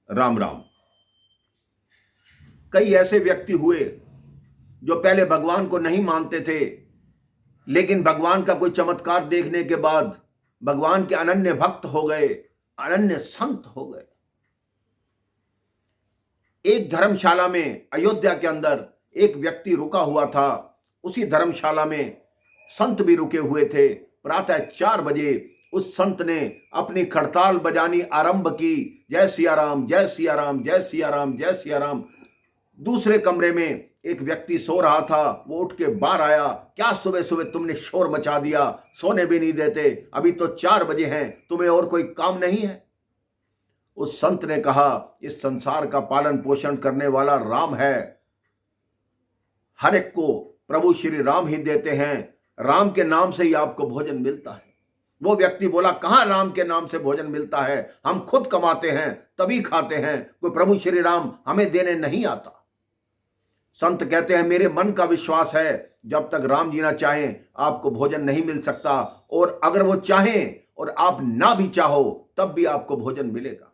राम राम। कई ऐसे व्यक्ति हुए जो पहले भगवान को नहीं मानते थे, लेकिन भगवान का कोई चमत्कार देखने के बाद भगवान के अनन्य भक्त हो गए, अनन्य संत हो गए। एक धर्मशाला में अयोध्या के अंदर एक व्यक्ति रुका हुआ था। उसी धर्मशाला में संत भी रुके हुए थे। प्रातः 4 बजे उस संत ने अपनी खड़ताल बजानी आरंभ की। जय सिया राम, जय सिया राम, जय सिया राम, जय सिया राम। दूसरे कमरे में एक व्यक्ति सो रहा था, वो उठ के बाहर आया। क्या सुबह सुबह तुमने शोर मचा दिया, सोने भी नहीं देते, अभी तो 4 बजे हैं, तुम्हें और कोई काम नहीं है? उस संत ने कहा, इस संसार का पालन पोषण करने वाला राम है, हर एक को प्रभु श्री राम ही देते हैं, राम के नाम से ही आपको भोजन मिलता है। वो व्यक्ति बोला, कहां राम के नाम से भोजन मिलता है, हम खुद कमाते हैं तभी खाते हैं, कोई प्रभु श्री राम हमें देने नहीं आता। संत कहते हैं, मेरे मन का विश्वास है, जब तक राम जी ना चाहें आपको भोजन नहीं मिल सकता, और अगर वो चाहें और आप ना भी चाहो तब भी आपको भोजन मिलेगा।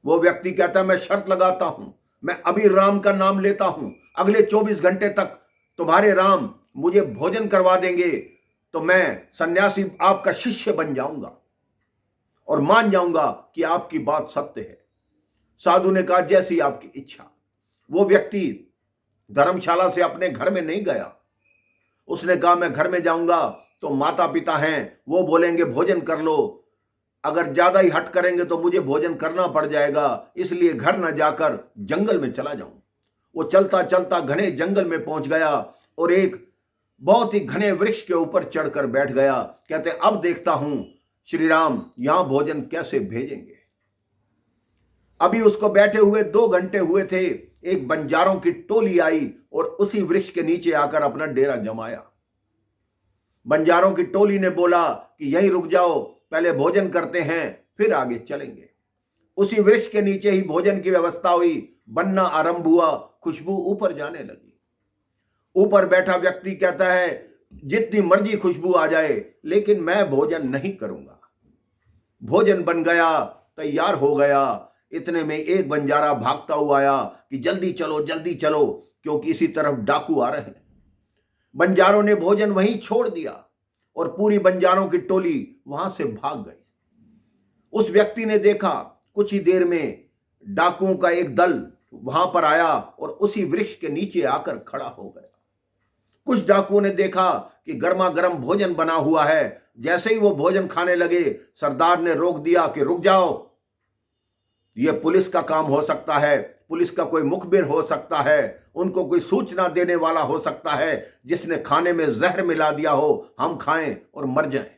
वो व्यक्ति कहता है, मैं शर्त लगाता हूं, मैं अभी राम का नाम लेता हूं, अगले 24 घंटे तक तुम्हारे राम मुझे भोजन करवा देंगे तो मैं सन्यासी आपका शिष्य बन जाऊंगा और मान जाऊंगा कि आपकी बात सत्य है। साधु ने कहा, जैसी आपकी इच्छा। वो व्यक्ति धर्मशाला से अपने घर में नहीं गया। उसने कहा, मैं घर में जाऊंगा तो माता पिता हैं, वो बोलेंगे भोजन कर लो, अगर ज्यादा ही हट करेंगे तो मुझे भोजन करना पड़ जाएगा, इसलिए घर न जाकर जंगल में चला जाऊं। वो चलता चलता घने जंगल में पहुंच गया और एक बहुत ही घने वृक्ष के ऊपर चढ़कर बैठ गया। कहते, अब देखता हूं श्री राम यहां भोजन कैसे भेजेंगे। अभी उसको बैठे हुए 2 घंटे हुए थे, एक बंजारों की टोली आई और उसी वृक्ष के नीचे आकर अपना डेरा जमाया। बंजारों की टोली ने बोला कि यहीं रुक जाओ, पहले भोजन करते हैं फिर आगे चलेंगे। उसी वृक्ष के नीचे ही भोजन की व्यवस्था हुई, बनना आरंभ हुआ, खुशबू ऊपर जाने लगी। ऊपर बैठा व्यक्ति कहता है, जितनी मर्जी खुशबू आ जाए लेकिन मैं भोजन नहीं करूंगा। भोजन बन गया, तैयार हो गया। इतने में एक बंजारा भागता हुआ आया कि जल्दी चलो जल्दी चलो, क्योंकि इसी तरफ डाकू आ रहे हैं। बंजारों ने भोजन वहीं छोड़ दिया और पूरी बंजारों की टोली वहां से भाग गई। उस व्यक्ति ने देखा, कुछ ही देर में डाकुओं का एक दल वहां पर आया और उसी वृक्ष के नीचे आकर खड़ा हो गया। कुछ डाकुओं ने देखा कि गर्मा गर्म भोजन बना हुआ है। जैसे ही वो भोजन खाने लगे, सरदार ने रोक दिया कि रुक जाओ, यह पुलिस का काम हो सकता है, पुलिस का कोई मुखबिर हो सकता है, उनको कोई सूचना देने वाला हो सकता है जिसने खाने में जहर मिला दिया हो, हम खाएं और मर जाएं।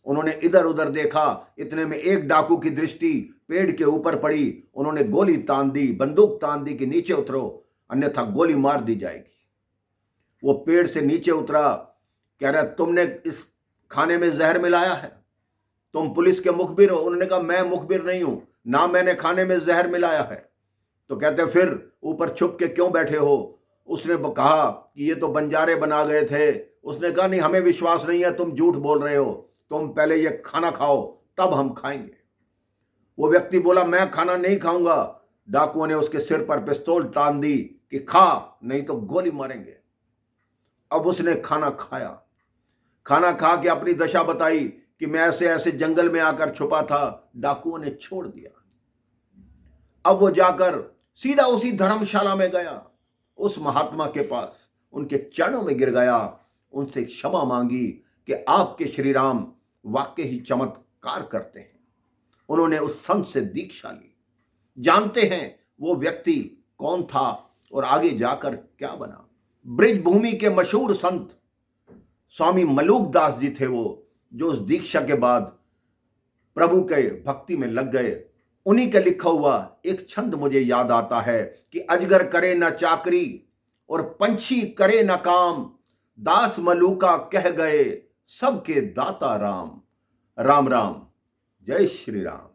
उन्होंने इधर उधर देखा। इतने में एक डाकू की दृष्टि पेड़ के ऊपर पड़ी। उन्होंने गोली तान दी, बंदूक तान दी कि नीचे उतरो, अन्यथा गोली मार दी जाएगी। वो पेड़ से नीचे उतरा, कह रहा, तुमने इस खाने में जहर मिलाया है, तुम पुलिस के मुखबिर हो? उन्होंने कहा, मैं मुखबिर नहीं हूं, ना मैंने खाने में जहर मिलाया है। तो कहते, फिर ऊपर छुप के क्यों बैठे हो? उसने कहा कि ये तो बंजारे बना गए थे। उसने कहा, नहीं, हमें विश्वास नहीं है, तुम झूठ बोल रहे हो, तुम पहले ये खाना खाओ तब हम खाएंगे। वो व्यक्ति बोला, मैं खाना नहीं खाऊंगा। डाकुओं ने उसके सिर पर पिस्तौल तान दी कि खा, नहीं तो गोली मारेंगे। अब उसने खाना खाया। खाना खा के अपनी दशा बताई कि मैं ऐसे ऐसे जंगल में आकर छुपा था, डाकुओं ने छोड़ दिया। अब वो जाकर सीधा उसी धर्मशाला में गया, उस महात्मा के पास उनके चरणों में गिर गया, उनसे क्षमा मांगी कि आपके श्री राम वाकई ही चमत्कार करते हैं। उन्होंने उस संत से दीक्षा ली। जानते हैं वो व्यक्ति कौन था और आगे जाकर क्या बना? ब्रिजभूमि के मशहूर संत स्वामी मलूक दास जी थे वो, जो उस दीक्षा के बाद प्रभु के भक्ति में लग गए। उन्हीं का लिखा हुआ एक छंद मुझे याद आता है कि अजगर करे न चाकरी और पंछी करे न काम, दास मलूका कह गए सबके दाता राम। राम राम, जय श्री राम।